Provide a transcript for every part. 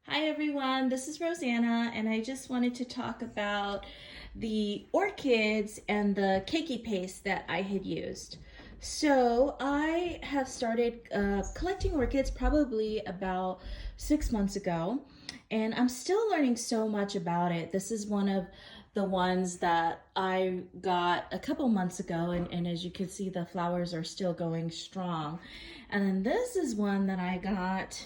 Hi everyone, this is Rosanna and I just wanted to talk about the orchids and the Keiki paste that I had used. So I have started collecting orchids probably about 6 months ago, and I'm still learning so much about it. This is one of the ones that I got a couple months ago, and as you can see, the flowers are still going strong. And then this is one that I got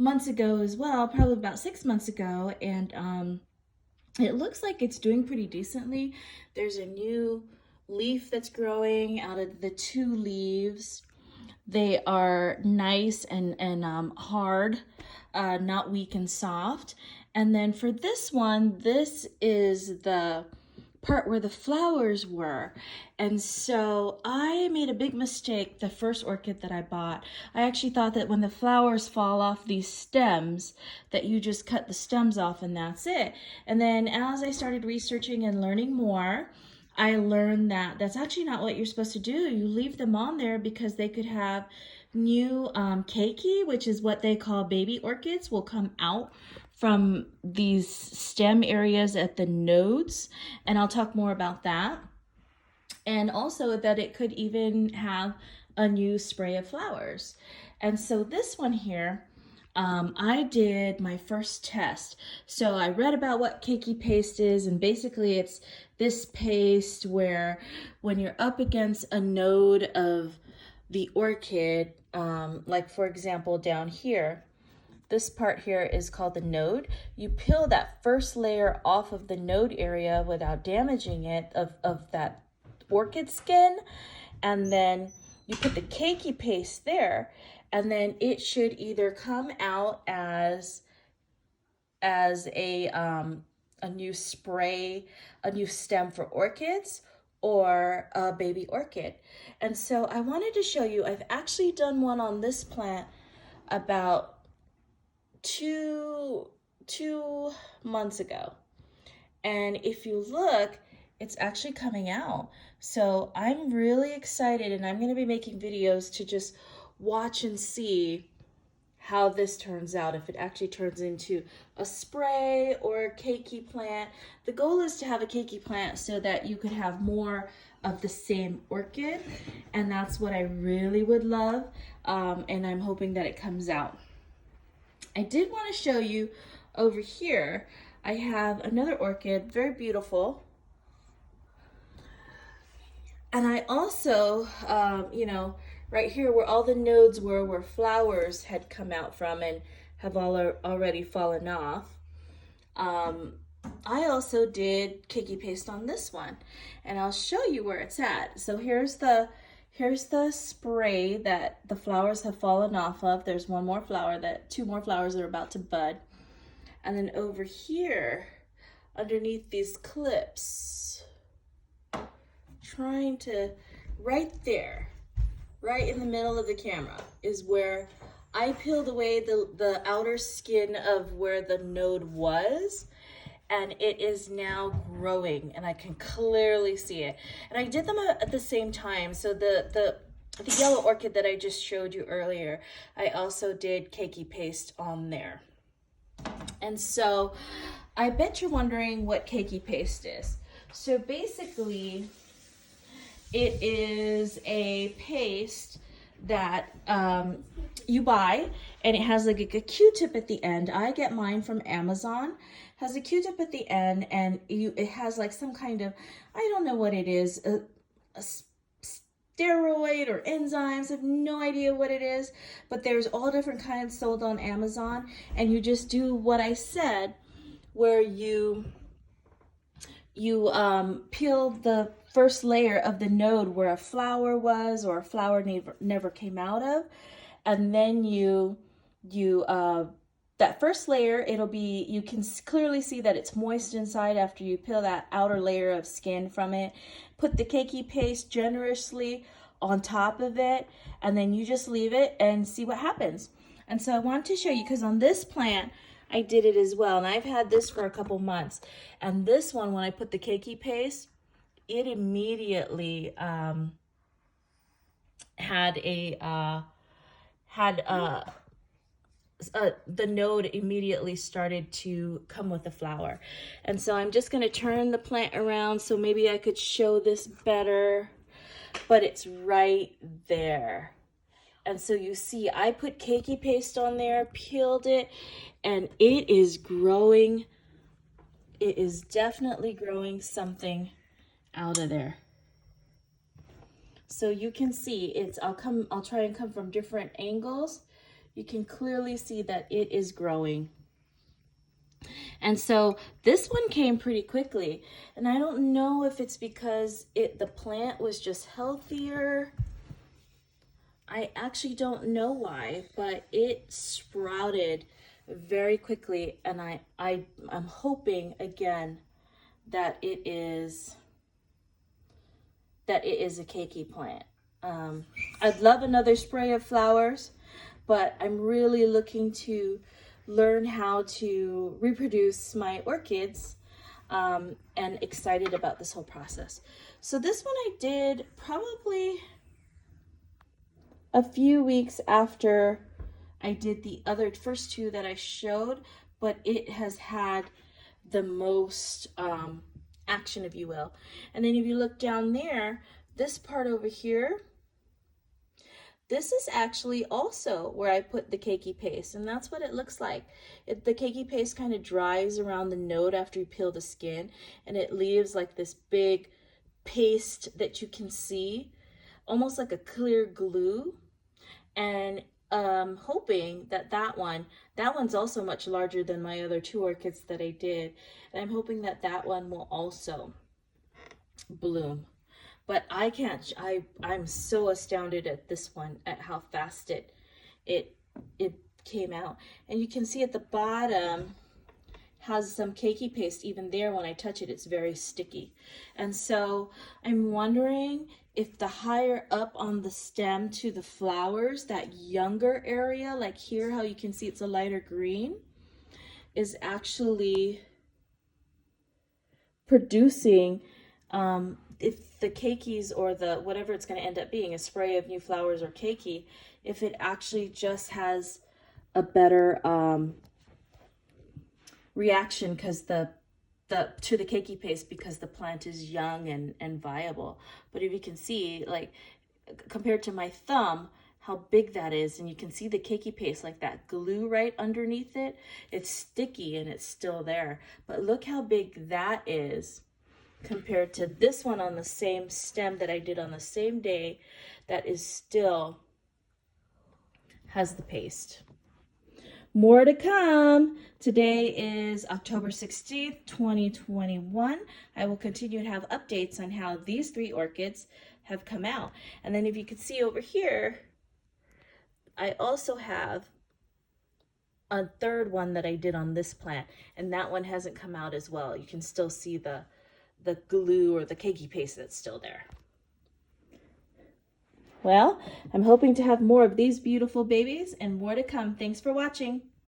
months ago as well, probably about 6 months ago, and it looks like it's doing pretty decently. There's a new leaf that's growing out of the two leaves. They are nice and hard, not weak and soft. And then for this one, this is the part where the flowers were. And so I made a big mistake the first orchid that I bought. I actually thought that when the flowers fall off these stems, that you just cut the stems off and that's it. And then as I started researching and learning more, I learned that that's actually not what you're supposed to do. You leave them on there because they could have new keiki, which is what they call baby orchids, will come out from these stem areas at the nodes, and I'll talk more about that. And also that it could even have a new spray of flowers. And so this one here, I did my first test. So I read about what Keiki paste is, and basically it's this paste where when you're up against a node of the orchid, like for example down here, this part here is called the node. You peel that first layer off of the node area without damaging it of that orchid skin, and then you put the Keiki paste there, and then it should either come out as a new spray, a new stem for orchids, or a baby orchid. And so I wanted to show you, I've actually done one on this plant about two months ago. And if you look, it's actually coming out. So I'm really excited, and I'm going to be making videos to just watch and see how this turns out, if it actually turns into a spray or a keiki plant. The goal is to have a keiki plant so that you could have more of the same orchid, and that's what I really would love, and I'm hoping that it comes out. I did want to show you over here, I have another orchid, very beautiful. And I also, right here where all the nodes were, where flowers had come out from and have already fallen off, I also did Keiki paste on this one. And I'll show you where it's at. So here's the spray that the flowers have fallen off of. There's two more flowers that are about to bud. And then over here, underneath these clips, trying to, right there, right in the middle of the camera, is where I peeled away the outer skin of where the node was, and it is now growing, and I can clearly see it. And I did them at the same time. So the yellow orchid that I just showed you earlier, I also did Keiki paste on there. And so I bet you're wondering what Keiki paste is. So basically, it is a paste that you buy, and it has like a Q-tip at the end. I get mine from Amazon. Has a Q-tip at the end, and it has like some kind of, I don't know what it is, a steroid or enzymes. I have no idea what it is, but there's all different kinds sold on Amazon, and you just do what I said, where you peel the first layer of the node where a flower was or a flower never came out of, and then you that first layer, you can clearly see that it's moist inside after you peel that outer layer of skin from it. Put the Keiki paste generously on top of it, and then you just leave it and see what happens. And so I wanted to show you, because on this plant I did it as well, and I've had this for a couple months. And this one, when I put the Keiki paste, it immediately had the node immediately started to come with the flower. And so I'm just going to turn the plant around so maybe I could show this better, but it's right there. And so you see, I put Keiki paste on there, peeled it, and it is growing. It is definitely growing something out of there. So you can see I'll try and come from different angles. You can clearly see that it is growing. And so this one came pretty quickly. And I don't know if it's because the plant was just healthier. I actually don't know why, but it sprouted very quickly. And I'm hoping again that it is a Keiki plant. I'd love another spray of flowers, but I'm really looking to learn how to reproduce my orchids, and excited about this whole process. So this one I did probably a few weeks after I did the other first two that I showed, but it has had the most action, if you will. And then if you look down there, this part over here, this is actually also where I put the Keiki paste, and that's what it looks like. The Keiki paste kind of dries around the node after you peel the skin, and it leaves like this big paste that you can see, almost like a clear glue. And hoping that one's also much larger than my other two orchids that I did, and I'm hoping that one will also bloom. But I'm so astounded at this one, at how fast it came out. And you can see at the bottom has some Keiki paste. Even there, when I touch it, it's very sticky. And so I'm wondering if the higher up on the stem to the flowers, that younger area, like here, how you can see it's a lighter green, is actually producing, if the Keikis or the whatever it's going to end up being, a spray of new flowers or Keiki, if it actually just has a better reaction because to the Keiki paste, because the plant is young and viable. But if you can see, like compared to my thumb, how big that is, and you can see the Keiki paste, like that glue right underneath it, it's sticky and it's still there. But look how big that is compared to this one on the same stem that I did on the same day, that is still has the paste. More to come. Today is October 16th, 2021. I will continue to have updates on how these three orchids have come out. And then if you could see over here, I also have a third one that I did on this plant, and that one hasn't come out as well. You can still see the glue or the Keiki paste that's still there. Well, I'm hoping to have more of these beautiful babies and more to come. Thanks for watching.